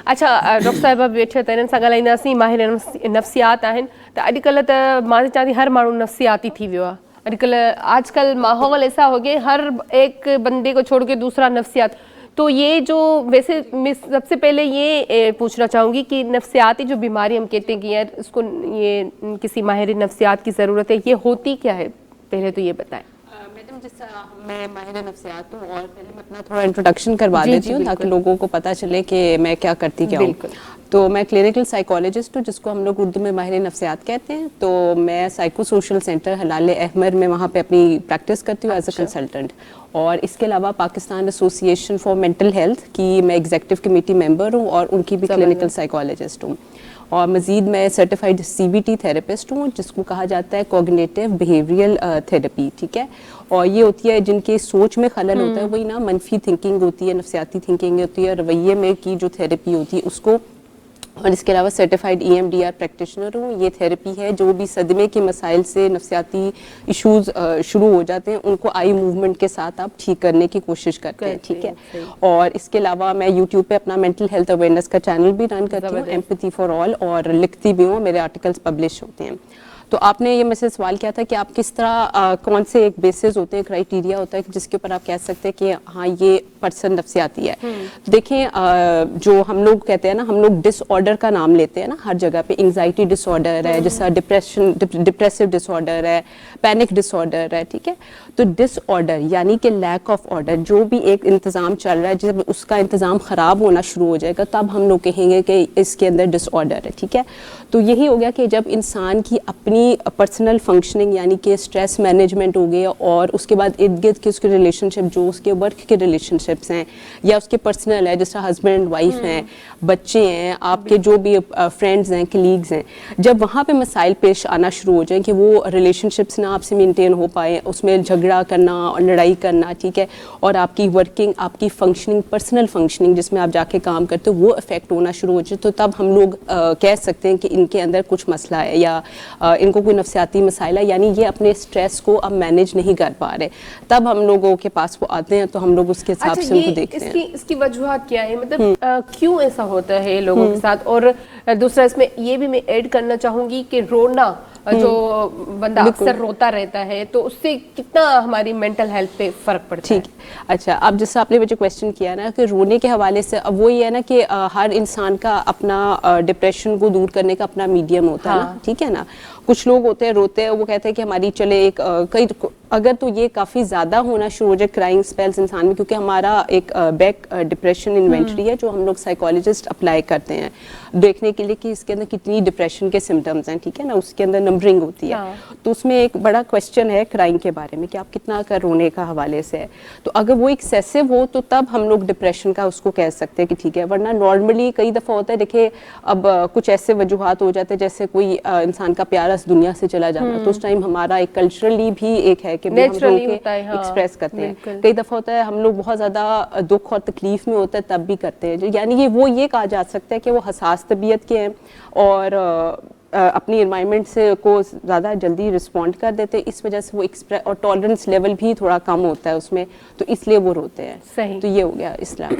अच्छा डॉक्टर साहिबा वेठे त हिननि सां ॻाल्हाईंदासीं। माहिर नफ़्सियात आहिनि त अॼुकल्ह त मां चाहती हर माण्हू नफ़्सियाती थी वियो आहे। आजकल माहौल ऐसा हो गया, हर एक बंदे को छोड़ के दूसरा नफ्सियात। तो ये जो वैसे मैं सबसे पहले ये पूछना चाहूँगी कि नफ्सियाती जो बीमारी हम कहते हैं कि यार इसको ये किसी माहिर नफ्सियात की ज़रूरत है, ये होती क्या है, पहले तो ये बताएं। मैडम जैसा मैं माहिर नफ्सियात हूँ और पहले मैं अपना थोड़ा इंट्रोडक्शन करवा देती हूँ ताकि लोगों को पता चले कि मैं क्या करती क्या हूँ। तो मैं क्लिनिकल साइकोलॉजिस्ट हूँ जिसको हम लोग उर्दू में माहिर नफ्सियात कहते हैं। तो मैं साइको सोशल सेंटर हलाल अहमर में वहाँ पे अपनी प्रैक्टिस करती हूँ एज अ कंसल्टेंट। और इसके अलावा Pakistan association for mental health की मैं एग्जीक्यूटिव कमेटी मेंबर हूँ और उनकी भी क्लिनिकल साइकोलॉजिस्ट हूँ। और मज़ीद मैं सर्टिफाइड CBT थेरेपिस्ट हूँ जिसको कहा जाता है कॉग्निटिव बिहेवियरल थेरेपी, ठीक है। और ये होती है जिनके सोच में खलल होता है, वही ना मनफी थिंकिंग होती है, नफ्सियाती थिंकिंग होती है, रवैये में की जो थेरेपी होती है उसको। और इसके अलावा सर्टिफाइड EMDR प्रैक्टिशनर हूँ। ये थेरेपी है जो भी सदमे के मसाइल से नफ्सियाती इश्यूज़ शुरू हो जाते हैं उनको आई मूवमेंट के साथ आप ठीक करने की कोशिश करते हैं, ठीक है। और इसके अलावा मैं YouTube पे अपना मेंटल हेल्थ अवेयरनेस का चैनल भी रन करती हूँ, एम्पैथी फॉर ऑल, और लिखती भी हूँ, मेरे आर्टिकल्स पब्लिश होते हैं। तो आपने ये मुझसे सवाल किया था कि आप किस तरह कौन से एक बेसिस होते हैं, क्राइटेरिया होता है जिसके ऊपर आप कह सकते हैं कि हाँ ये पर्सन नफ्सियाती है। देखें जो हम लोग कहते हैं ना, हम लोग डिसऑर्डर का नाम लेते हैं ना हर जगह पे। एंजाइटी डिसऑर्डर है, जैसा डिप्रेसिव डिसऑर्डर है, पैनिक डिसऑर्डर है, ठीक है। तो डिसऑर्डर यानी कि लैक ऑफ ऑर्डर, जो भी एक इंतज़ाम चल रहा है जब उसका इंतज़ाम ख़राब होना शुरू हो जाएगा तब हम लोग कहेंगे कि इसके अंदर डिसऑर्डर है, ठीक है। तो यही हो गया कि जब इंसान की अपनी पर्सनल फंक्शनिंग यानी कि स्ट्रेस मैनेजमेंट हो गया और उसके बाद इर्द गिर्द के उसके रिलेशनशिप, जो उसके वर्क के रिलेशनशिप्स हैं या उसके पर्सनल है, जैसे हस्बैंड एंड वाइफ हैं, बच्चे हैं, आपके जो भी फ्रेंड्स हैं, कलीग्स हैं, जब वहाँ पे मसाइल पेश आना शुरू हो जाएं कि वो रिलेशनशिप्स ना आपसे मेंटेन हो पाए, उसमें झगड़ा करना और लड़ाई करना, ठीक है, और आपकी वर्किंग, आपकी फंक्शनिंग, पर्सनल फंक्शनिंग जिसमें आप जाके काम करते हो वो अफेक्ट होना शुरू हो जाए, तो तब हम लोग कह सकते हैं कि इनके अंदर कुछ मसला है या इनको कोई नफ्सियाती मसाइल है, यानी ये अपने स्ट्रेस को अब मैनेज नहीं कर पा रहे। तब हम लोगों के पास वो आते हैं तो हम लोग उसके हिसाब से उनको देखते हैं। इसकी वजूहत क्या है, मतलब क्यों ऐसा होता है लोगों के साथ। और दूसरा इसमें ये भी मैं ऐड करना चाहूँगी कि रोना, जो बंदा अक्सर रोता रहता है तो उससे कितना हमारी मेंटल हेल्थ पे फ़र्क पड़ता है। ठीक, अच्छा, अब जैसा आपने मुझे क्वेश्चन किया ना कि रोने के हवाले से, अब वो ये है ना कि हर इंसान का अपना डिप्रेशन को दूर करने का अपना मीडियम होता है ना, ठीक है ना। कुछ लोग होते हैं रोते हैं, वो कहते हैं कि हमारी चले एक कई अगर तो ये काफ़ी ज़्यादा होना शुरू हो जाए क्राइंग स्पेल्स इंसान में, क्योंकि हमारा एक बैक डिप्रेशन इन्वेंटरी है जो हम लोग साइकोलॉजिस्ट अप्लाई करते हैं देखने के लिए कि इसके अंदर कितनी डिप्रेशन के सिम्टम्स हैं, ठीक है ना, उसके अंदर नंबरिंग होती है। तो उसमें एक बड़ा क्वेश्चन है क्राइंग के बारे में कि आप कितना कर रोने का हवाले से है। तो अगर वो एक्सेसिव हो तो तब हम लोग डिप्रेशन का उसको कह सकते हैं कि ठीक है, वरना नॉर्मली कई दफ़ा होता है, देखिए अब कुछ ऐसे वजूहात हो जाते हैं जैसे कोई इंसान का प्यारा दुनिया से चला जाना, तो उस टाइम हमारा एक कल्चरली भी एक है कि नेचुरली एक्सप्रेस करते हैं। कई दफ़ा होता है हम लोग बहुत ज़्यादा दुख और तकलीफ में होता है तब भी करते हैं, यानी ये वो ये कहा जा सकता है कि वो हसास तबीयत के हैं और अपनी एनवायरनमेंट से को ज़्यादा जल्दी रिस्पॉन्ड कर देते हैं, इस वजह से वो एक्सप्रेस और टॉलरेंस लेवल भी थोड़ा कम होता है उसमें, तो इसलिए वो रोते हैं। सही, तो ये हो गया इस्लाम।